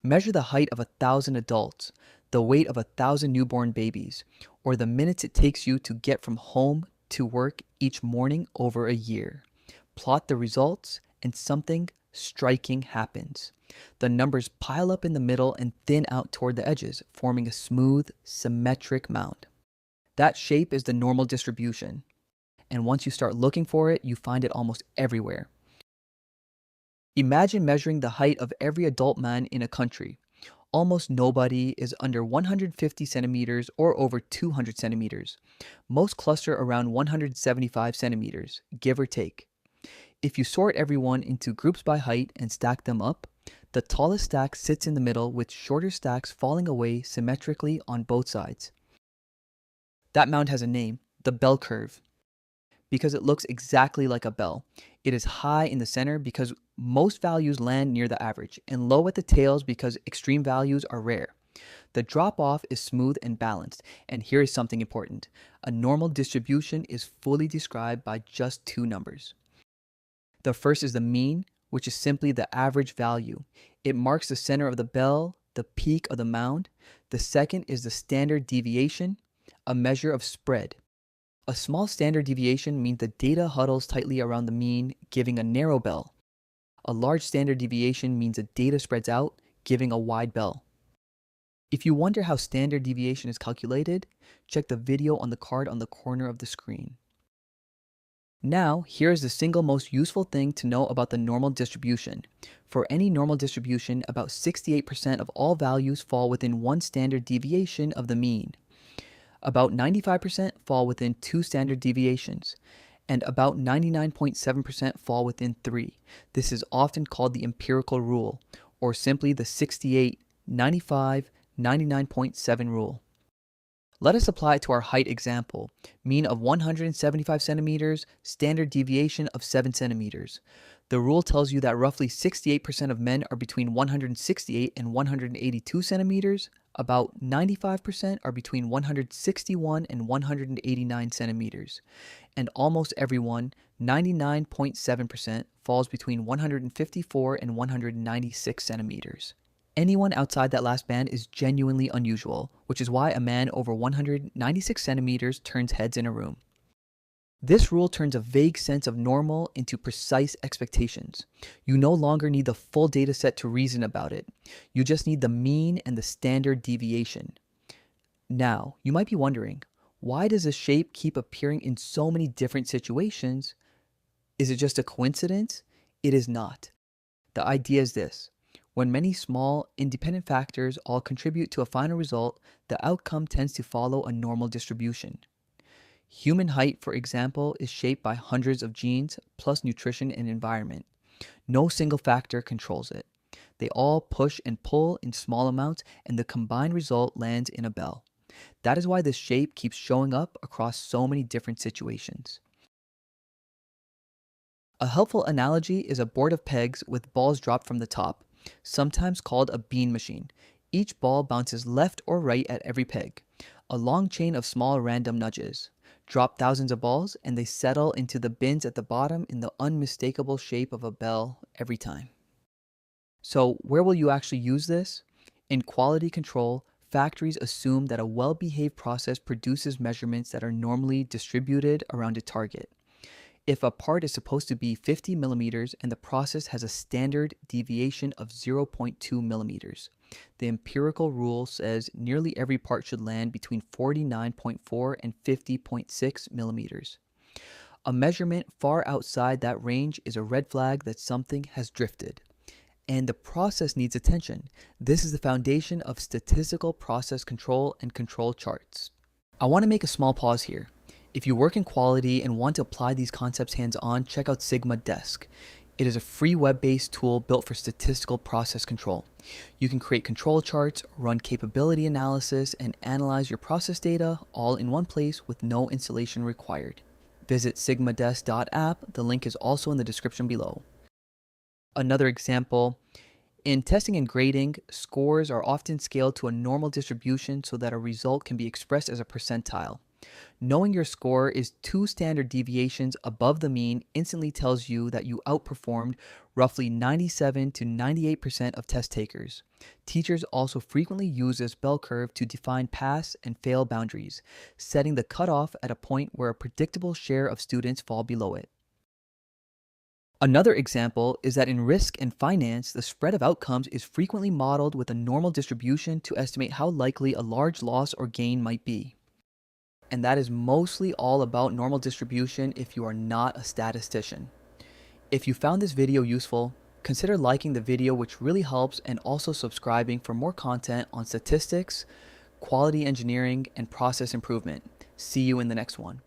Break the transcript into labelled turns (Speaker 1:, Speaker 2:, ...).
Speaker 1: Measure the height of 1,000 adults, the weight of 1,000 newborn babies, or the minutes it takes you to get from home to work each morning over a year. Plot the results, and something striking happens. The numbers pile up in the middle and thin out toward the edges, forming a smooth, symmetric mound. That shape is the normal distribution, and once you start looking for it, you find it almost everywhere. Imagine measuring the height of every adult man in a country. Almost nobody is under 150 centimeters or over 200 centimeters. Most cluster around 175 centimeters, give or take. If you sort everyone into groups by height and stack them up, the tallest stack sits in the middle with shorter stacks falling away symmetrically on both sides. That mound has a name, the bell curve, because it looks exactly like a bell. It is high in the center because most values land near the average, and low at the tails because extreme values are rare. The drop-off is smooth and balanced, and here is something important. A normal distribution is fully described by just two numbers. The first is the mean, which is simply the average value. It marks the center of the bell, the peak of the mound. The second is the standard deviation, a measure of spread. A small standard deviation means the data huddles tightly around the mean, giving a narrow bell. A large standard deviation means the data spreads out, giving a wide bell. If you wonder how standard deviation is calculated, check the video on the card on the corner of the screen. Now, here is the single most useful thing to know about the normal distribution. For any normal distribution, about 68% of all values fall within one standard deviation of the mean. About 95% fall within two standard deviations, and about 99.7% fall within three. This is often called the empirical rule, or simply the 68, 95, 99.7 rule. Let us apply it to our height example. Mean of 175 centimeters, standard deviation of 7 centimeters. The rule tells you that roughly 68% of men are between 168 and 182 centimeters. About 95% are between 161 and 189 centimeters. And almost everyone, 99.7%, falls between 154 and 196 centimeters. Anyone outside that last band is genuinely unusual, which is why a man over 196 centimeters turns heads in a room. This rule turns a vague sense of normal into precise expectations. You no longer need the full data set to reason about it. You just need the mean and the standard deviation. Now, you might be wondering, why does a shape keep appearing in so many different situations? Is it just a coincidence? It is not. The idea is this. When many small, independent factors all contribute to a final result, the outcome tends to follow a normal distribution. Human height, for example, is shaped by hundreds of genes plus nutrition and environment. No single factor controls it. They all push and pull in small amounts, and the combined result lands in a bell. That is why this shape keeps showing up across so many different situations. A helpful analogy is a board of pegs with balls dropped from the top, sometimes called a bean machine. Each ball bounces left or right at every peg, a long chain of small random nudges. Drop thousands of balls and they settle into the bins at the bottom in the unmistakable shape of a bell every time. So where will you actually use this? In quality control, factories assume that a well-behaved process produces measurements that are normally distributed around a target. If a part is supposed to be 50 millimeters and the process has a standard deviation of 0.2 millimeters, the empirical rule says nearly every part should land between 49.4 and 50.6 millimeters. A measurement far outside that range is a red flag that something has drifted. And the process needs attention. This is the foundation of statistical process control and control charts. I want to make a small pause here. If you work in quality and want to apply these concepts hands-on, check out SigmaDesk. It is a free web-based tool built for statistical process control. You can create control charts, run capability analysis, and analyze your process data all in one place with no installation required. Visit sigmadesk.app. The link is also in the description below. Another example, in testing and grading, scores are often scaled to a normal distribution so that a result can be expressed as a percentile. Knowing your score is 2 standard deviations above the mean instantly tells you that you outperformed roughly 97 to 98% of test takers. Teachers also frequently use this bell curve to define pass and fail boundaries, setting the cutoff at a point where a predictable share of students fall below it. Another example is that in risk and finance, the spread of outcomes is frequently modeled with a normal distribution to estimate how likely a large loss or gain might be. And that is mostly all about normal distribution if you are not a statistician. If you found this video useful, consider liking the video, which really helps, and also subscribing for more content on statistics, quality engineering, and process improvement. See you in the next one.